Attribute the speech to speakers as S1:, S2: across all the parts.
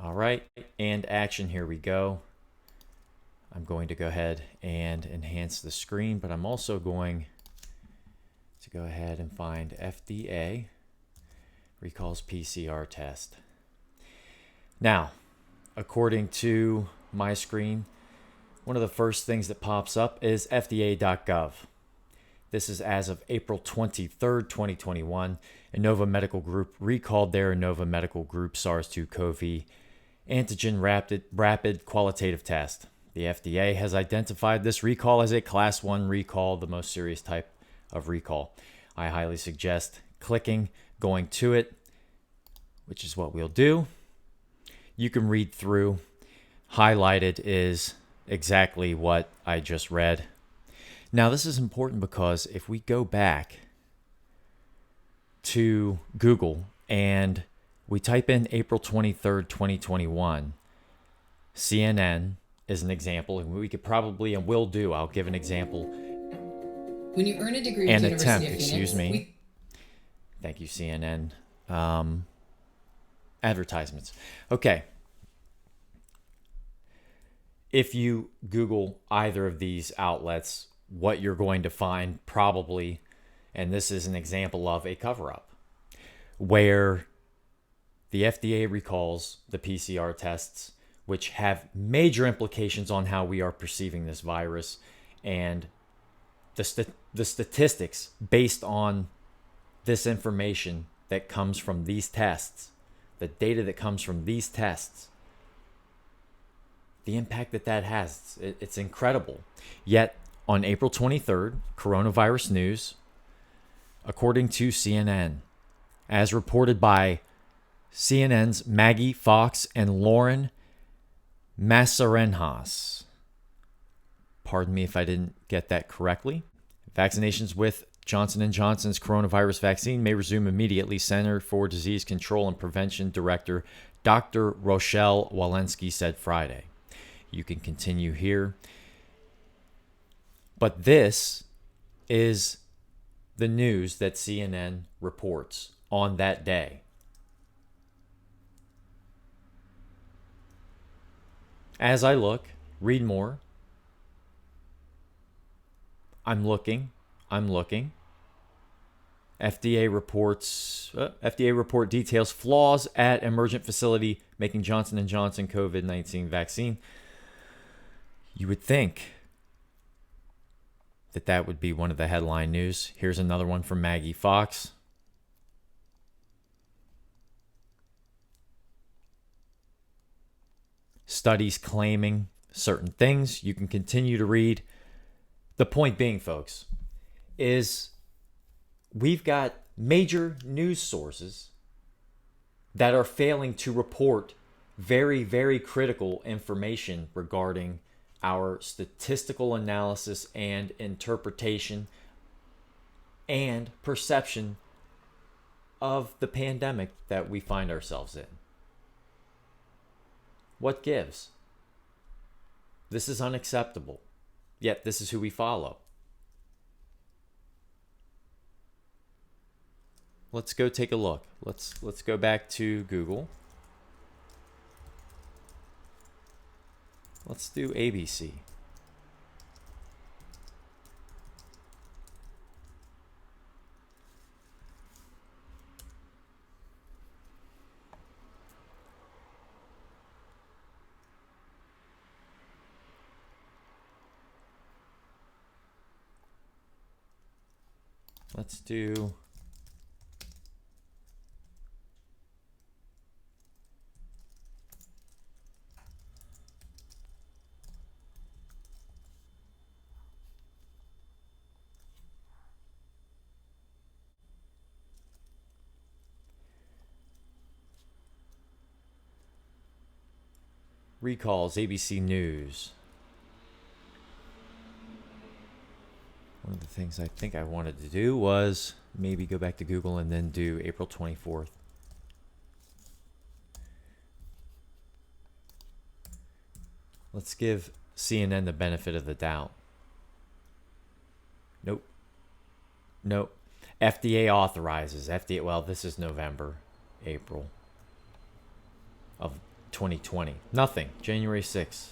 S1: All right, and action, here we go. I'm going to go ahead and enhance the screen, but I'm also going to go ahead and find FDA recalls PCR test. Now, according to my screen, one of the first things that pops up is FDA.gov. This is as of April 23rd, 2021. Innova Medical Group recalled their Innova Medical Group SARS-2-CoV antigen rapid qualitative test. The FDA has identified this recall as a Class 1 recall, the most serious type of recall. I highly suggest clicking, going to it, which is what we'll do. You can read through. Highlighted is exactly what I just read. Now, this is important because if we go back to Google and we type in April 23rd, 2021, CNN is an example, and we could probably and will do, I'll give an example.
S2: When you earn a degree with
S1: An
S2: the
S1: attempt,
S2: University of
S1: excuse
S2: Phoenix,
S1: me. Thank you, CNN. Advertisements. Okay. If you Google either of these outlets, what you're going to find probably, and this is an example of a cover-up, where the FDA recalls the PCR tests, which have major implications on how we are perceiving this virus, and the statistics based on this information that comes from these tests, the data that comes from these tests, the impact that has, it's incredible. Yet on April 23rd, coronavirus news, according to CNN, as reported by CNN's Maggie Fox and Lauren Mascarenhas. Pardon me if I didn't get that correctly. Vaccinations with Johnson & Johnson's coronavirus vaccine may resume immediately, Center for Disease Control and Prevention Director Dr. Rochelle Walensky said Friday. You can continue here. But this is the news that CNN reports on that day. As I look, read more. I'm looking. FDA report details flaws at emergent facility making Johnson & Johnson COVID-19 vaccine. You would think that would be one of the headline news. Here's another one from Maggie Fox. Studies claiming certain things. You can continue to read. The point being, folks, is we've got major news sources that are failing to report very, very critical information regarding our statistical analysis and interpretation and perception of the pandemic that we find ourselves in. What gives? This is unacceptable. Yet this is who we follow. Let's go take a look. Let's go back to Google. Let's do ABC. Let's do recalls, ABC News. One of the things I think I wanted to do was maybe go back to Google and then do April 24th. Let's give CNN the benefit of the doubt. Nope. FDA authorizes. Well, this is November, April of 2020. Nothing. January 6th.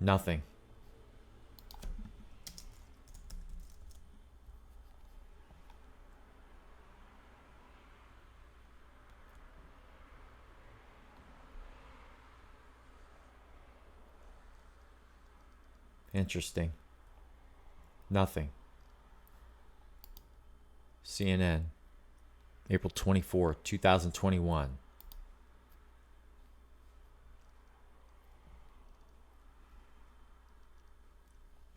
S1: Nothing. Interesting. Nothing. CNN, April 24th, 2021.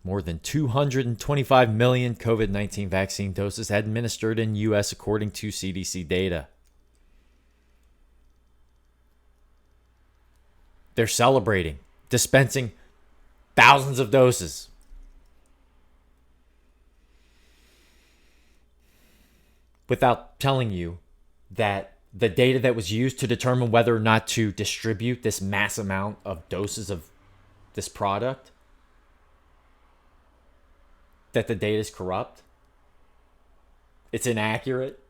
S1: More than 225 million COVID-19 vaccine doses administered in U.S. according to CDC data. They're celebrating, dispensing thousands of doses. Without telling you that the data that was used to determine whether or not to distribute this mass amount of doses of this product, that the data is corrupt, it's inaccurate,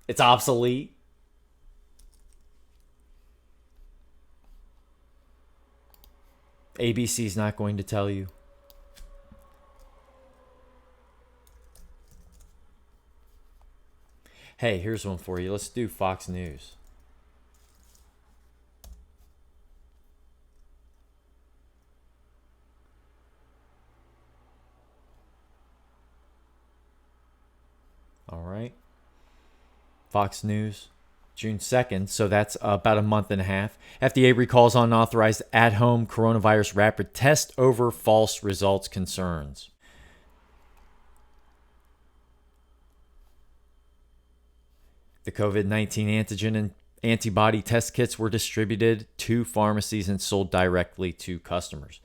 S1: it's obsolete. ABC's not going to tell you. Hey, here's one for you. Let's do Fox News. All right. Fox News, June 2nd. So that's about a month and a half. FDA recalls unauthorized at-home coronavirus rapid test over false results concerns. The COVID-19 antigen and antibody test kits were distributed to pharmacies and sold directly to customers.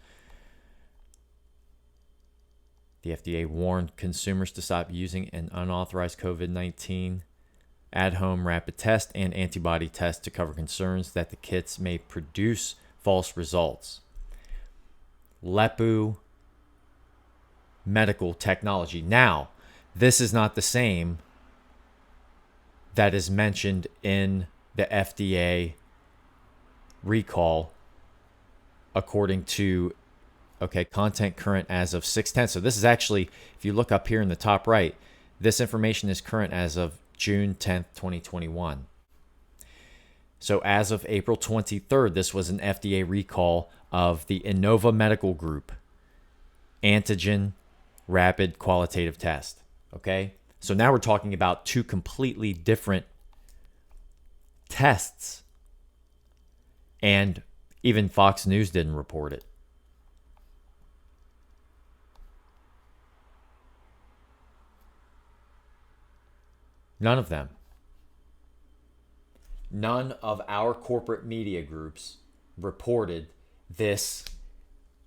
S1: The FDA warned consumers to stop using an unauthorized COVID-19 at-home rapid test and antibody test to cover concerns that the kits may produce false results. Lepu Medical Technology. Now, this is not the same that is mentioned in the FDA recall, according to content current as of 6/10. So this is actually, if you look up here in the top right, this information is current as of June 10th, 2021. So as of April 23rd, this was an FDA recall of the Innova Medical Group antigen rapid qualitative test. Okay? So now we're talking about two completely different tests. And even Fox News didn't report it. None of them. None of our corporate media groups reported this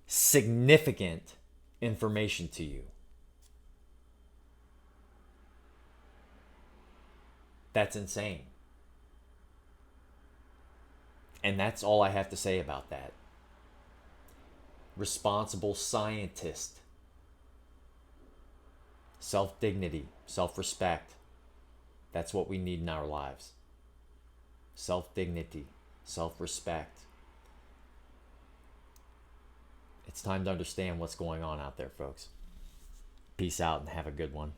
S1: significant information to you. That's insane. And that's all I have to say about that. Responsible scientist. Self-dignity, self-respect. That's what we need in our lives. Self-dignity, self-respect. It's time to understand what's going on out there, folks. Peace out and have a good one.